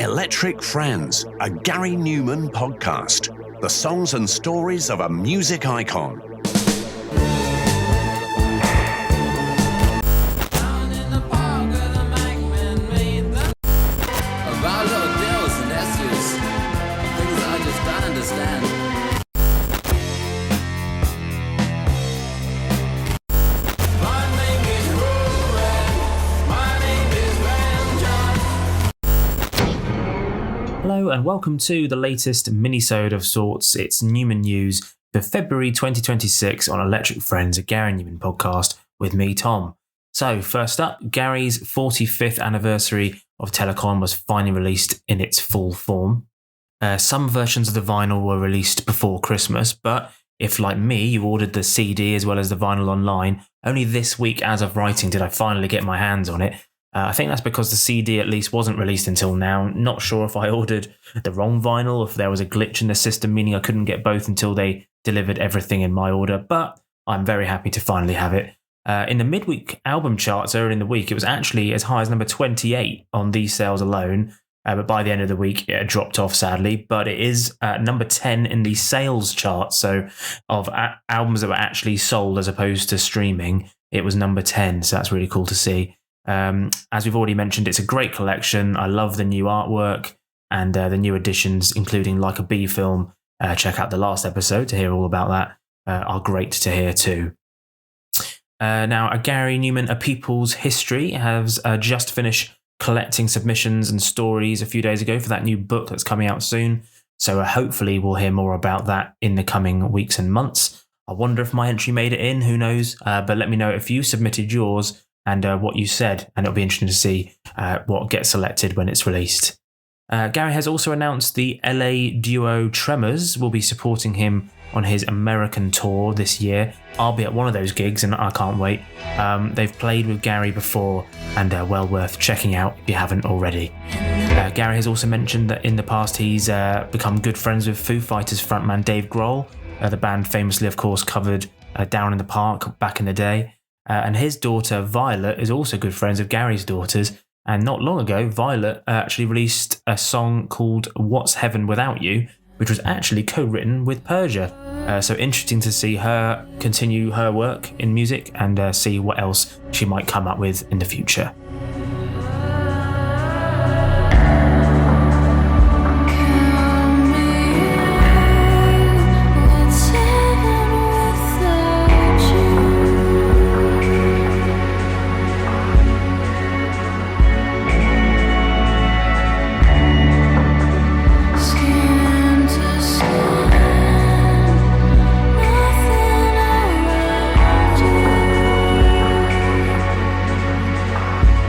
Electric Friends, a Gary Numan podcast. The songs and stories of a music icon. Hello and welcome to the latest minisode of sorts. It's Numan News for February 2026 on Electric Friends, a Gary Numan podcast with me, Tom. So first up, Gary's 45th anniversary of Telekon was finally released in its full form. Some versions of the vinyl were released before Christmas, but if, like me, you ordered the CD as well as the vinyl online, only this week as of writing did I finally get my hands on it. I think that's because the CD at least wasn't released until now. Not sure if I ordered the wrong vinyl, if there was a glitch in the system, meaning I couldn't get both until they delivered everything in my order, but I'm very happy to finally have it. In the midweek album charts earlier in the week, it was actually as high as number 28 on these sales alone, but by the end of the week it had dropped off sadly, but it is number 10 in the sales charts, so of albums that were actually sold as opposed to streaming, it was number 10, so that's really cool to see. As we've already mentioned, it's a great collection. I love the new artwork and the new additions, including Like a Bee film. Check out the last episode to hear all about that. Are great to hear too. Now, a Gary Numan, A People's History, has just finished collecting submissions and stories a few days ago for that new book that's coming out soon. So hopefully we'll hear more about that in the coming weeks and months. I wonder if my entry made it in, who knows? But let me know if you submitted yours and what you said, and it'll be interesting to see what gets selected when it's released. Gary has also announced the LA duo Tremors will be supporting him on his American tour this year. I'll be at one of those gigs and I can't wait. They've played with Gary before and they're well worth checking out if you haven't already. Gary has also mentioned that in the past he's become good friends with Foo Fighters frontman Dave Grohl. The band famously, of course, covered Down in the Park back in the day. And his daughter, Violet, is also good friends of Gary's daughters. And not long ago, Violet actually released a song called What's Heaven Without You, which was actually co-written with Persia. So interesting to see her continue her work in music and see what else she might come up with in the future.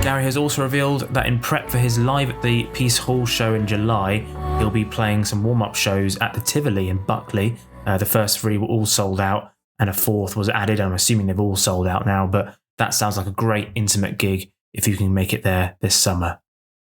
Gary has also revealed that in prep for his Live at the Peace Hall show in July, he'll be playing some warm-up shows at the Tivoli in Buckley. The first three were all sold out, and a fourth was added. I'm assuming they've all sold out now, but that sounds like a great intimate gig if you can make it there this summer.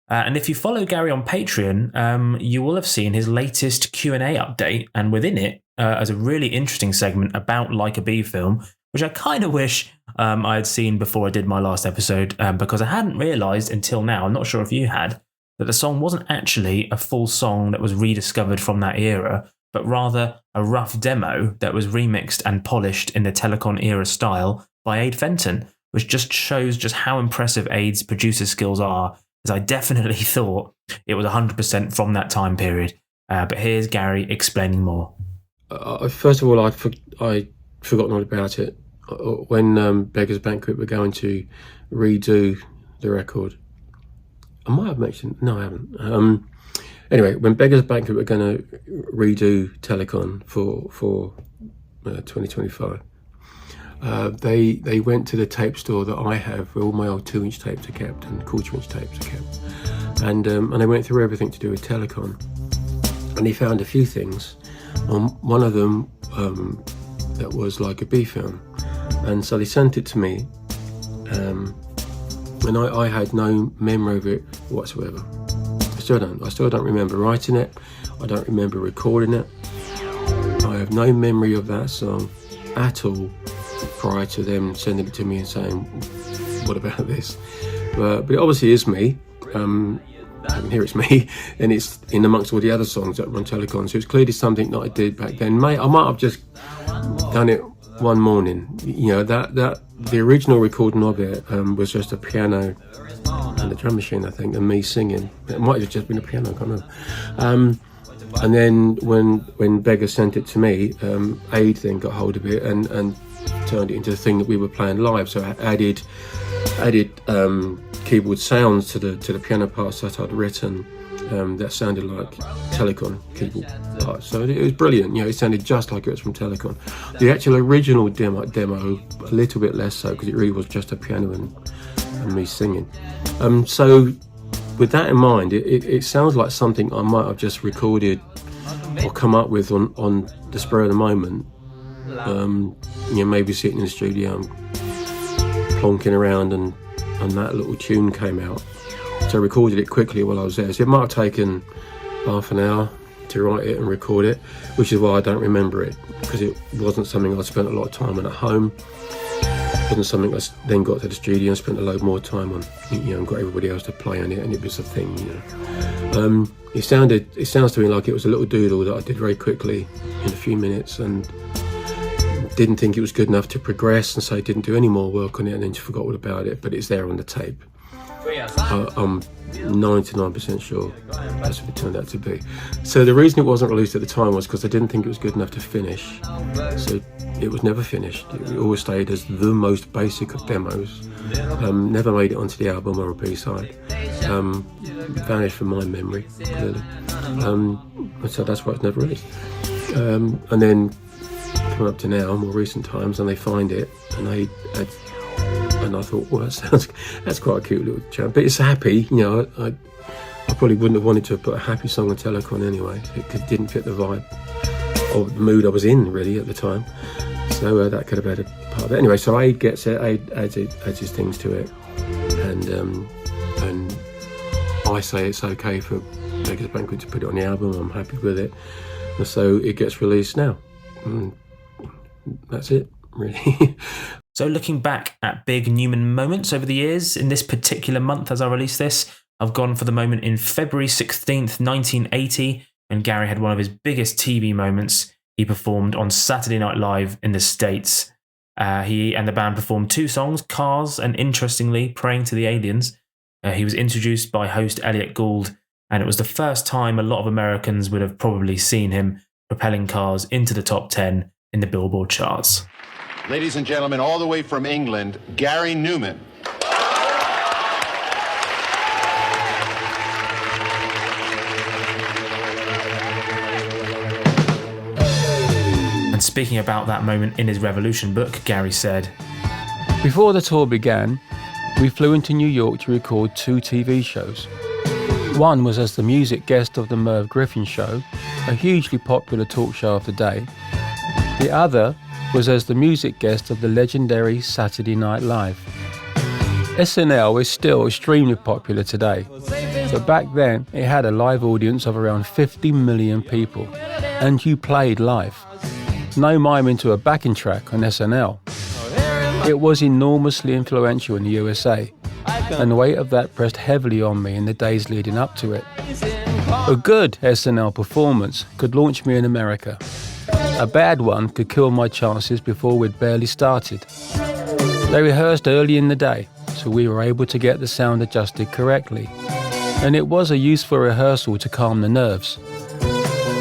And if you follow Gary on Patreon, you will have seen his latest Q&A update, and within it, as a really interesting segment about Like a Bee film, which I kind of wish I had seen before I did my last episode, because I hadn't realised until now, I'm not sure if you had, that the song wasn't actually a full song that was rediscovered from that era, but rather a rough demo that was remixed and polished in the Telekon era style by Ade Fenton, which just shows just how impressive Ade's producer skills are, as I definitely thought it was 100% from that time period. But here's Gary explaining more. First of all, I'd forgotten all about it. When Beggars Banquet were going to redo the record, I might have mentioned, no I haven't. Anyway, when Beggars Banquet were going to redo Telekon for 2025, they went to the tape store that I have where all my old 2-inch tapes are kept and quarter-inch tapes are kept, and they went through everything to do with Telekon, and he found a few things. One of them that was Like a Bee film, and so they sent it to me, and I had no memory of it whatsoever. I still don't remember writing it. I don't remember recording it. I have no memory of that song at all prior to them sending it to me and saying, what about this? But it obviously is me. here it's me, and it's in amongst all the other songs that were on Telekon. So it's clearly something that I did back then. I might have just done it one morning. That the original recording of it was just a piano and a drum machine, I think, and me singing. It might have just been a piano, I can't remember. And then when Beggar sent it to me, Aid then got hold of it and turned it into the thing that we were playing live. So I added keyboard sounds to the piano parts that I'd written that sounded like Telekon keyboard parts. So it was brilliant. It sounded just like it was from Telekon. The actual original demo a little bit less so, because it really was just a piano and me singing. So with that in mind, it sounds like something I might have just recorded or come up with on the spur of the moment. Maybe sitting in the studio and plonking around and that little tune came out. So I recorded it quickly while I was there. So it might have taken half an hour to write it and record it, which is why I don't remember it, because it wasn't something I spent a lot of time on at home. It wasn't something I then got to the studio and spent a load more time on, and got everybody else to play on it, and it was a thing, It sounds to me like it was a little doodle that I did very quickly in a few minutes, and didn't think it was good enough to progress, and so I didn't do any more work on it, and then just forgot all about it. But it's there on the tape. I'm 99% sure that's what it turned out to be. So the reason it wasn't released at the time was because I didn't think it was good enough to finish. So it was never finished. It always stayed as the most basic of demos. Never made it onto the album or a B-side. Vanished from my memory, clearly. So that's why it's never released. And then come up to now, more recent times, and they find it, and I thought, well, that's quite a cute little jam. But it's happy, I probably wouldn't have wanted to have put a happy song on Telekon anyway. It didn't fit the vibe or the mood I was in really at the time. So that could have been a part of it. Anyway, so Aid gets it, Aid adds his things to it, and I say it's okay for Beggar's Banquet to put it on the album. I'm happy with it, and so it gets released now. That's it, really. So looking back at big Numan moments over the years, in this particular month as I release this, I've gone for the moment in February 16th, 1980, when Gary had one of his biggest TV moments. He performed on Saturday Night Live in the States. He and the band performed 2 songs, Cars and, interestingly, Praying to the Aliens. He was introduced by host Elliot Gould, and it was the first time a lot of Americans would have probably seen him propelling Cars into the top 10 in the Billboard charts. Ladies and gentlemen, all the way from England, Gary Numan. And speaking about that moment in his Revolution book, Gary said, "Before the tour began, we flew into New York to record 2 TV shows. One was as the music guest of the Merv Griffin Show, a hugely popular talk show of the day. The other was as the music guest of the legendary Saturday Night Live. SNL is still extremely popular today, but back then it had a live audience of around 50 million people, and you played live. No miming to a backing track on SNL. It was enormously influential in the USA, and the weight of that pressed heavily on me in the days leading up to it. A good SNL performance could launch me in America. A bad one could kill my chances before we'd barely started. They rehearsed early in the day, so we were able to get the sound adjusted correctly, and it was a useful rehearsal to calm the nerves.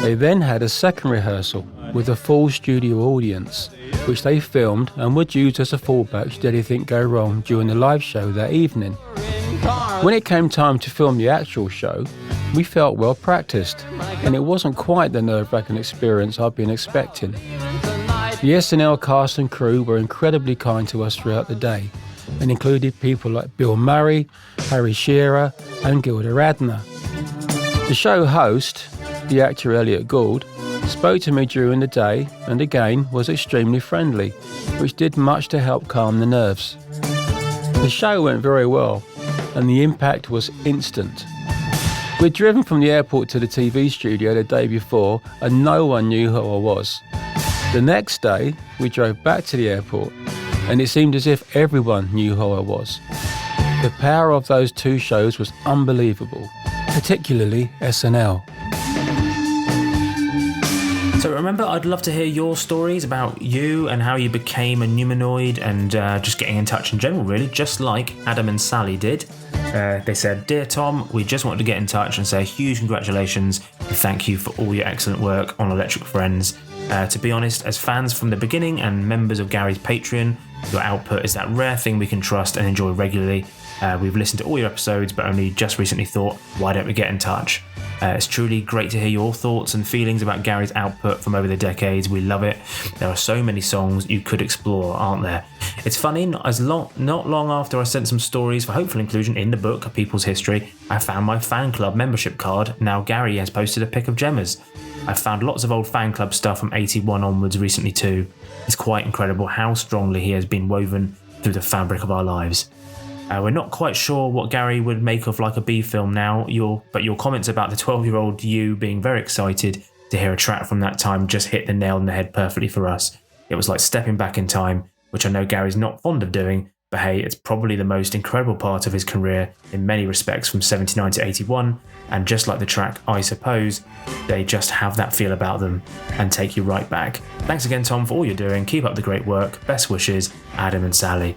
They then had a second rehearsal with a full studio audience, which they filmed and would use as a fallback should anything go wrong during the live show that evening. When it came time to film the actual show, we felt well practiced, and it wasn't quite the nerve-wracking experience I'd been expecting. The SNL cast and crew were incredibly kind to us throughout the day, and included people like Bill Murray, Harry Shearer, and Gilda Radner. The show host, the actor Elliot Gould, spoke to me during the day and again was extremely friendly, which did much to help calm the nerves. The show went very well, and the impact was instant. We'd driven from the airport to the TV studio the day before, and no one knew who I was. The next day, we drove back to the airport, and it seemed as if everyone knew who I was. The power of those 2 shows was unbelievable. particularly SNL. So remember, I'd love to hear your stories about you and how you became a Numanoid and just getting in touch in general, really, just like Adam and Sally did. They said, "Dear Tom, we just wanted to get in touch and say a huge congratulations and thank you for all your excellent work on Electric Friends. To be honest, as fans from the beginning and members of Gary's Patreon, your output is that rare thing we can trust and enjoy regularly. We've listened to all your episodes, but only just recently thought, why don't we get in touch? It's truly great to hear your thoughts and feelings about Gary's output from over the decades. We love it. There are so many songs you could explore, aren't there? It's funny, not long after I sent some stories for hopeful inclusion in the book, A People's History, I found my fan club membership card. Now Gary has posted a pic of Gemma's. I've found lots of old fan club stuff from 81 onwards recently too. It's quite incredible how strongly he has been woven through the fabric of our lives. We're not quite sure what Gary would make of Like a Bee film now, but your comments about the 12-year-old you being very excited to hear a track from that time just hit the nail on the head perfectly for us. It was like stepping back in time, which I know Gary's not fond of doing, but hey, it's probably the most incredible part of his career in many respects from 79 to 81, and just like the track I Suppose, they just have that feel about them and take you right back. Thanks again, Tom, for all you're doing. Keep up the great work. Best wishes, Adam and Sally."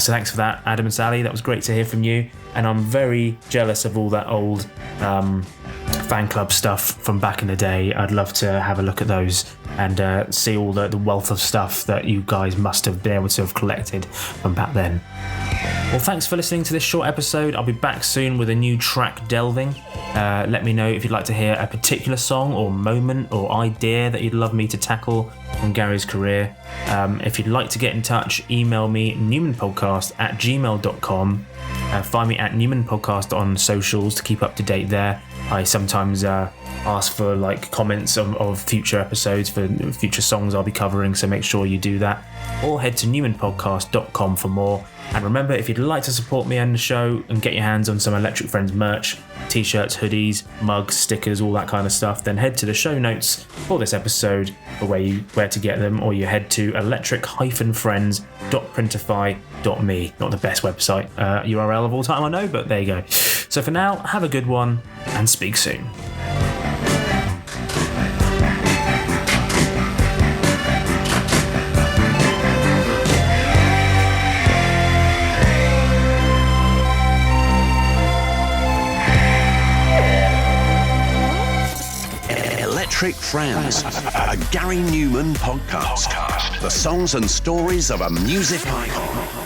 So thanks for that, Adam and Sally. That was great to hear from you, and I'm very jealous of all that old fan club stuff from back in the day. I'd love to have a look at those and see all the wealth of stuff that you guys must have been able to have collected from back then. Well, thanks for listening to this short episode. I'll be back soon with a new track delving. Let me know if you'd like to hear a particular song or moment or idea that you'd love me to tackle from Gary's career. If you'd like to get in touch, email me newmanpodcast@gmail.com. Find me at Numan Podcast on socials to keep up to date there. I sometimes ask for comments of future episodes for future songs I'll be covering, so make sure you do that. Or head to newmanpodcast.com for more. And remember, if you'd like to support me and the show and get your hands on some Electric Friends merch, t-shirts, hoodies, mugs, stickers, all that kind of stuff, then head to the show notes for this episode for where to get them, or you head to electric-friends.printify.me. Not the best website URL of all time, I know, but there you go. So for now, have a good one and speak soon. Electric Friends, a Gary Numan podcast. The songs and stories of a music icon.